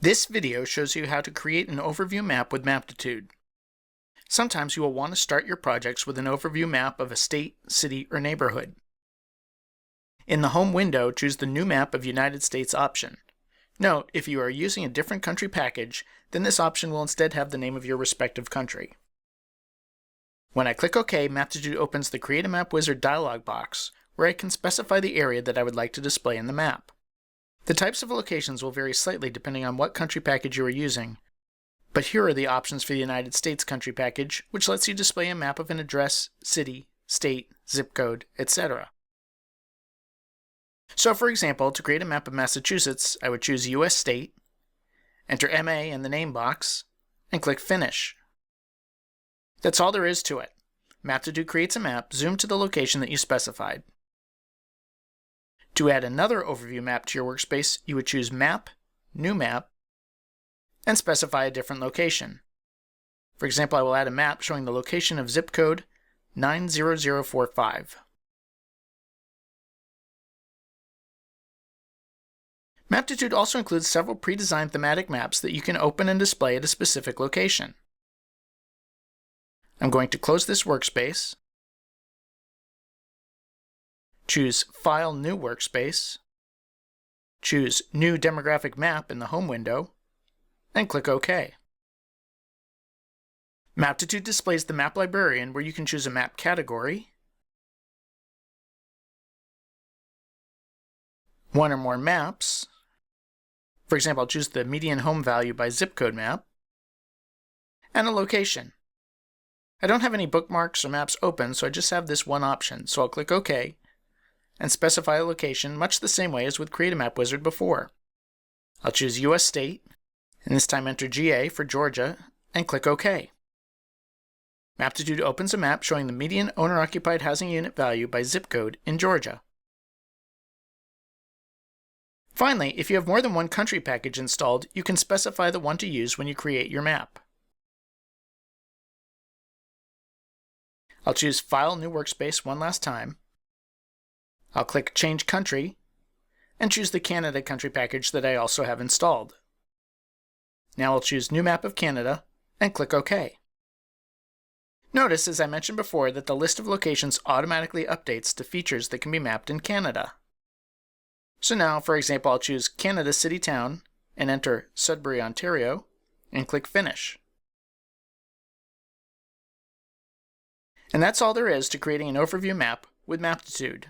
This video shows you how to create an overview map with Maptitude. Sometimes you will want to start your projects with an overview map of a state, city, or neighborhood. In the Home window, choose the New Map of United States option. Note, if you are using a different country package, then this option will instead have the name of your respective country. When I click OK, Maptitude opens the Create a Map Wizard dialog box, where I can specify the area that I would like to display in the map. The types of locations will vary slightly depending on what country package you are using, but here are the options for the United States country package, which lets you display a map of an address, city, state, zip code, etc. So for example, to create a map of Massachusetts, I would choose US State, enter MA in the name box, and click Finish. That's all there is to it. Maptitude creates a map, zoom to the location that you specified. To add another overview map to your workspace, you would choose Map, New Map, and specify a different location. For example, I will add a map showing the location of zip code 90045. Maptitude also includes several pre-designed thematic maps that you can open and display at a specific location. I'm going to close this workspace, choose File, New Workspace, choose New Demographic Map in the Home window, and click OK. Maptitude displays the Map Librarian, where you can choose a map category, one or more maps. For example, I'll choose the median home value by zip code map, and a location. I don't have any bookmarks or maps open, so I just have this one option, so I'll click OK and specify a location much the same way as with Create a Map Wizard before. I'll choose US State, and this time enter GA for Georgia, and click OK. Maptitude opens a map showing the median owner-occupied housing unit value by zip code in Georgia. Finally, if you have more than one country package installed, you can specify the one to use when you create your map. I'll choose File, New Workspace one last time. I'll click Change Country, and choose the Canada country package that I also have installed. Now I'll choose New Map of Canada, and click OK. Notice, as I mentioned before, that the list of locations automatically updates to features that can be mapped in Canada. So now, for example, I'll choose Canada City Town, and enter Sudbury, Ontario, and click Finish. And that's all there is to creating an overview map with Maptitude.